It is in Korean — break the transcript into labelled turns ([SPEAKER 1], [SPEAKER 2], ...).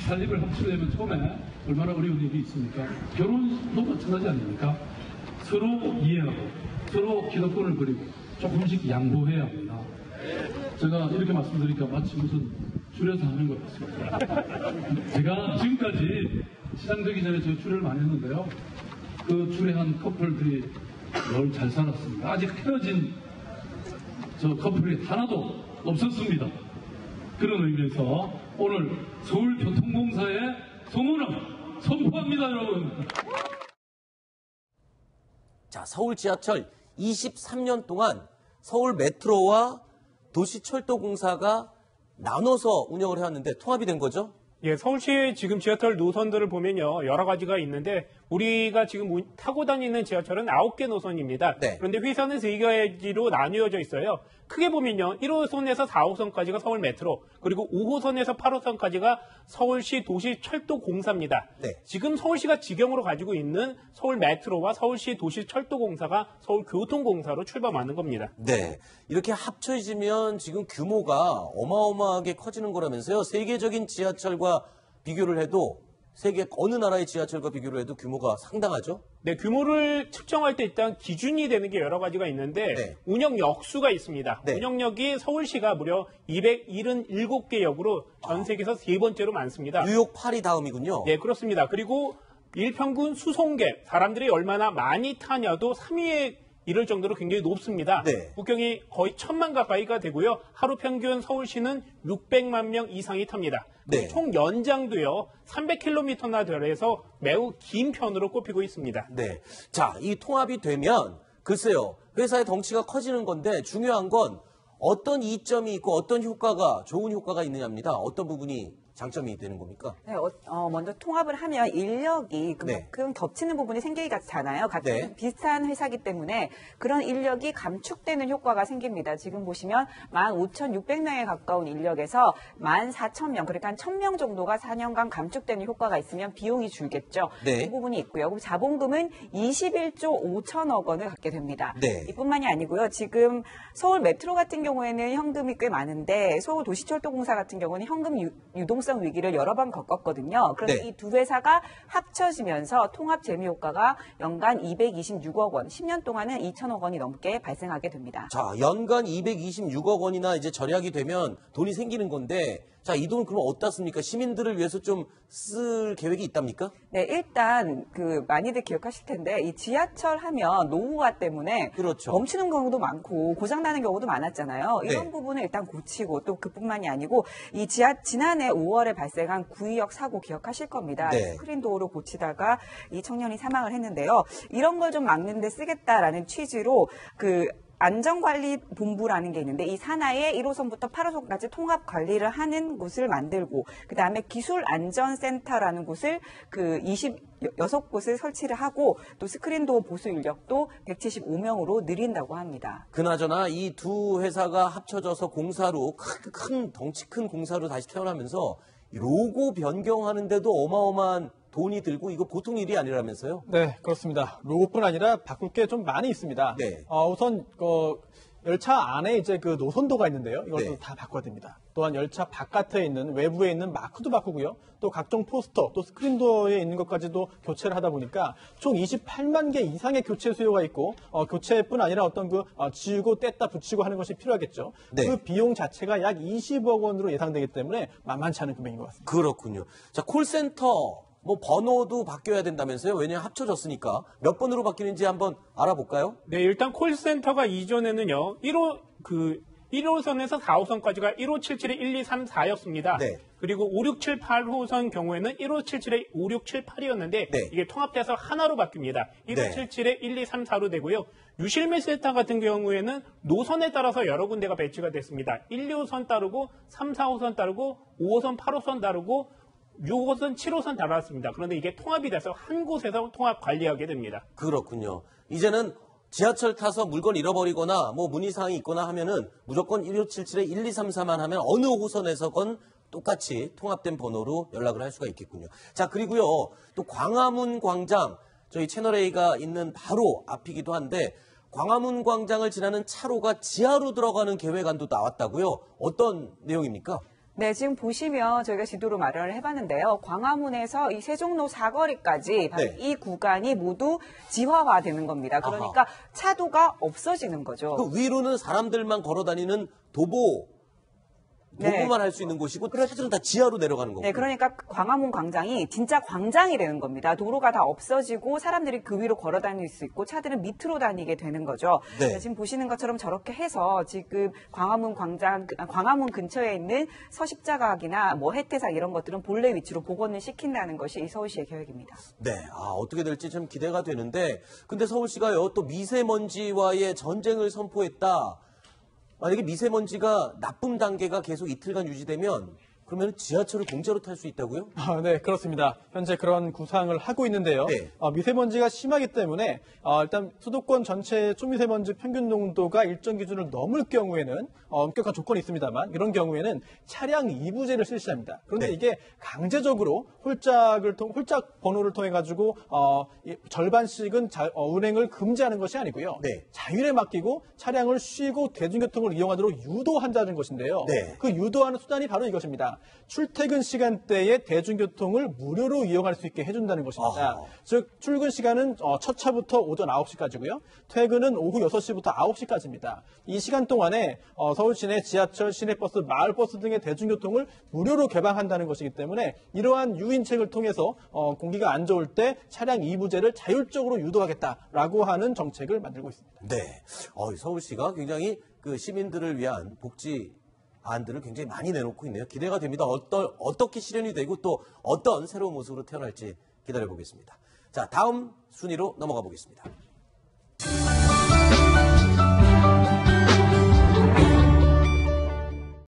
[SPEAKER 1] 살림을 합치려면 처음에 얼마나 어려운 일이 있습니까? 결혼도 마찬가지 아닙니까? 서로 이해하고 서로 기득권을 버리고 조금씩 양보해야 합니다. 제가 이렇게 말씀드리니까 마치 무슨 줄에서 하는 것 같습니다. 제가 지금까지 시상 되기 전에 저 줄을 많이 했는데요. 그 줄에 한 커플들이 늘 잘 살았습니다. 아직 헤어진 저 커플이 하나도 없었습니다. 그런 의미에서 오늘 서울교통공사의 성원을 선포합니다, 여러분.
[SPEAKER 2] 자, 서울 지하철 23년 동안 서울 메트로와 도시철도공사가 나눠서 운영을 해왔는데 통합이 된 거죠?
[SPEAKER 3] 예, 서울시의 지금 지하철 노선들을 보면요, 여러 가지가 있는데, 우리가 지금 타고 다니는 지하철은 9개 노선입니다.
[SPEAKER 2] 네.
[SPEAKER 3] 그런데 휘선은 3개지로 나뉘어져 있어요. 크게 보면요, 1호선에서 4호선까지가 서울 메트로, 그리고 5호선에서 8호선까지가 서울시 도시철도공사입니다.
[SPEAKER 2] 네.
[SPEAKER 3] 지금 서울시가 직영으로 가지고 있는 서울 메트로와 서울시 도시철도공사가 서울교통공사로 출범하는 겁니다.
[SPEAKER 2] 네. 이렇게 합쳐지면 지금 규모가 어마어마하게 커지는 거라면서요. 세계적인 지하철과 비교를 해도 세계 어느 나라의 지하철과 비교를 해도 규모가 상당하죠?
[SPEAKER 3] 네, 규모를 측정할 때 일단 기준이 되는 게 여러 가지가 있는데
[SPEAKER 2] 네.
[SPEAKER 3] 운영역 수가 있습니다.
[SPEAKER 2] 네.
[SPEAKER 3] 운영역이 서울시가 무려 277개 역으로 전 세계에서 세 번째로 많습니다.
[SPEAKER 2] 뉴욕, 파리 다음이군요.
[SPEAKER 3] 네, 그렇습니다. 그리고 일평균 수송객, 사람들이 얼마나 많이 타냐도 3위에 이를 정도로 굉장히 높습니다.
[SPEAKER 2] 네.
[SPEAKER 3] 국경이 거의 1000만 가까이가 되고요. 하루 평균 서울시는 600만 명 이상이 탑니다.
[SPEAKER 2] 네.
[SPEAKER 3] 총 연장도요. 300km나 되어서 매우 긴 편으로 꼽히고 있습니다.
[SPEAKER 2] 네. 자, 이 통합이 되면 글쎄요. 회사의 덩치가 커지는 건데 중요한 건 어떤 이점이 있고 어떤 효과가 좋은 효과가 있느냐입니다. 어떤 부분이 장점이 되는 겁니까?
[SPEAKER 4] 네, 먼저 통합을 하면 인력이 그만큼 겹치는 부분이 생기잖아요. 같은
[SPEAKER 2] 네.
[SPEAKER 4] 비슷한 회사이기 때문에 그런 인력이 감축되는 효과가 생깁니다. 지금 보시면 15,600명에 가까운 인력에서 14,000명, 그러니까 한 1,000명 정도가 4년간 감축되는 효과가 있으면 비용이 줄겠죠.
[SPEAKER 2] 네.
[SPEAKER 4] 그 부분이 있고요. 그럼 자본금은 21조 5천억 원을 갖게 됩니다.
[SPEAKER 2] 네.
[SPEAKER 4] 이뿐만이 아니고요. 지금 서울 메트로 같은 경우에는 현금이 꽤 많은데 서울 도시철도공사 같은 경우는 현금 유동성 위기를 여러 번 겪었거든요. 그런데
[SPEAKER 2] 네.
[SPEAKER 4] 이 두 회사가 합쳐지면서 통합 재무 효과가 연간 226억 원, 10년 동안은 2천억 원이 넘게 발생하게 됩니다.
[SPEAKER 2] 자, 연간 226억 원이나 이제 절약이 되면 돈이 생기는 건데, 자, 이 돈 그럼 어디다 씁니까? 시민들을 위해서 좀 쓸 계획이 있답니까?
[SPEAKER 4] 네, 일단 많이들 기억하실 텐데 이 지하철 하면 노후화 때문에
[SPEAKER 2] 그렇죠.
[SPEAKER 4] 멈추는 경우도 많고 고장 나는 경우도 많았잖아요. 이런
[SPEAKER 2] 네.
[SPEAKER 4] 부분을 일단 고치고 또 그뿐만이 아니고 이 지난해 5월에 발생한 구의역 사고 기억하실 겁니다.
[SPEAKER 2] 네.
[SPEAKER 4] 스크린 도어를 고치다가 이 청년이 사망을 했는데요. 이런 걸 좀 막는 데 쓰겠다라는 취지로 안전관리본부라는 게 있는데 이 산하에 1호선부터 8호선까지 통합 관리를 하는 곳을 만들고 그다음에 기술안전센터라는 곳을 26곳을 설치를 하고 또 스크린도어 보수 인력도 175명으로 늘린다고 합니다.
[SPEAKER 2] 그나저나 이 두 회사가 합쳐져서 공사로 큰 덩치 큰 공사로 다시 태어나면서 로고 변경하는데도 어마어마한 돈이 들고 이거 보통 일이 아니라면서요?
[SPEAKER 5] 네, 그렇습니다. 로고뿐 아니라 바꿀 게 좀 많이 있습니다.
[SPEAKER 2] 네.
[SPEAKER 5] 우선 열차 안에 이제 노선도가 있는데요. 이것도
[SPEAKER 2] 네.
[SPEAKER 5] 다 바꿔야 됩니다. 또한 열차 바깥에 있는 외부에 있는 마크도 바꾸고요. 또 각종 포스터, 또 스크린도어에 있는 것까지도 교체를 하다 보니까 총 28만 개 이상의 교체 수요가 있고 교체뿐 아니라 지우고 뗐다 붙이고 하는 것이 필요하겠죠.
[SPEAKER 2] 네.
[SPEAKER 5] 그 비용 자체가 약 20억 원으로 예상되기 때문에 만만치 않은 금액인 것 같습니다.
[SPEAKER 2] 그렇군요. 자, 콜센터 번호도 바뀌어야 된다면서요? 왜냐하면 합쳐졌으니까. 몇 번으로 바뀌는지 한번 알아볼까요?
[SPEAKER 3] 네, 일단 콜센터가 이전에는요, 1호선에서 4호선까지가 1577에 1234였습니다.
[SPEAKER 2] 네.
[SPEAKER 3] 그리고 5678 8호선 경우에는 1577에 5678이었는데
[SPEAKER 2] 네.
[SPEAKER 3] 이게 통합돼서 하나로 바뀝니다. 1577에 1234로 되고요. 유실물센터 같은 경우에는 노선에 따라서 여러 군데가 배치가 됐습니다. 1, 2호선 따르고 3, 4호선 따르고 5호선, 8호선 따르고 6호선, 7호선 달았습니다. 그런데 이게 통합이 돼서 한 곳에서 통합 관리하게 됩니다.
[SPEAKER 2] 그렇군요. 이제는 지하철 타서 물건 잃어버리거나 문의사항이 있거나 하면은 무조건 1577에 1234만 하면 어느 호선에서건 똑같이 통합된 번호로 연락을 할 수가 있겠군요. 자, 그리고요. 또 광화문 광장, 저희 채널A가 있는 바로 앞이기도 한데 광화문 광장을 지나는 차로가 지하로 들어가는 계획안도 나왔다고요? 어떤 내용입니까?
[SPEAKER 4] 네, 지금 보시면 저희가 지도로 마련을 해봤는데요. 광화문에서 이 세종로 사거리까지 바로
[SPEAKER 2] 네.
[SPEAKER 4] 이 구간이 모두 지화화되는 겁니다. 그러니까
[SPEAKER 2] 아하.
[SPEAKER 4] 차도가 없어지는 거죠.
[SPEAKER 2] 그 위로는 사람들만 걸어 다니는 도보만 할 수 있는 곳이고 차들은 다 지하로 내려가는 거고.
[SPEAKER 4] 네, 그러니까 광화문 광장이 진짜 광장이 되는 겁니다. 도로가 다 없어지고 사람들이 그 위로 걸어 다닐 수 있고 차들은 밑으로 다니게 되는 거죠.
[SPEAKER 2] 네.
[SPEAKER 4] 네, 지금 보시는 것처럼 저렇게 해서 지금 광화문 근처에 있는 서십자각이나 뭐 혜태상 이런 것들은 본래 위치로 복원을 시킨다는 것이 이 서울시의 계획입니다.
[SPEAKER 2] 네, 어떻게 될지 참 기대가 되는데, 근데 서울시가요, 또 미세먼지와의 전쟁을 선포했다. 만약에 미세먼지가 나쁨 단계가 계속 이틀간 유지되면 그러면 지하철을 공짜로 탈 수 있다고요?
[SPEAKER 5] 네, 그렇습니다. 현재 그런 구상을 하고 있는데요.
[SPEAKER 2] 네.
[SPEAKER 5] 미세먼지가 심하기 때문에 일단 수도권 전체 초미세먼지 평균 농도가 일정 기준을 넘을 경우에는 엄격한 조건이 있습니다만 이런 경우에는 차량 이부제를 실시합니다. 그런데
[SPEAKER 2] 네.
[SPEAKER 5] 이게 강제적으로 홀짝 번호를 통해 가지고 절반씩은 운행을 금지하는 것이 아니고요.
[SPEAKER 2] 네.
[SPEAKER 5] 자율에 맡기고 차량을 쉬고 대중교통을 이용하도록 유도한다는 것인데요.
[SPEAKER 2] 네.
[SPEAKER 5] 그 유도하는 수단이 바로 이것입니다. 출퇴근 시간대에 대중교통을 무료로 이용할 수 있게 해준다는 것입니다.
[SPEAKER 2] 아하.
[SPEAKER 5] 즉 출근 시간은 첫 차부터 오전 9시까지고요. 퇴근은 오후 6시부터 9시까지입니다. 이 시간 동안에 서울 시내 지하철, 시내버스, 마을버스 등의 대중교통을 무료로 개방한다는 것이기 때문에 이러한 유인책을 통해서 공기가 안 좋을 때 차량 이부제를 자율적으로 유도하겠다라고 하는 정책을 만들고 있습니다.
[SPEAKER 2] 네. 서울시가 굉장히 그 시민들을 위한 복지 안들을 굉장히 많이 내놓고 있네요. 기대가 됩니다. 어떻게 실현이 되고 또 어떤 새로운 모습으로 태어날지 기다려보겠습니다. 자, 다음 순위로 넘어가 보겠습니다.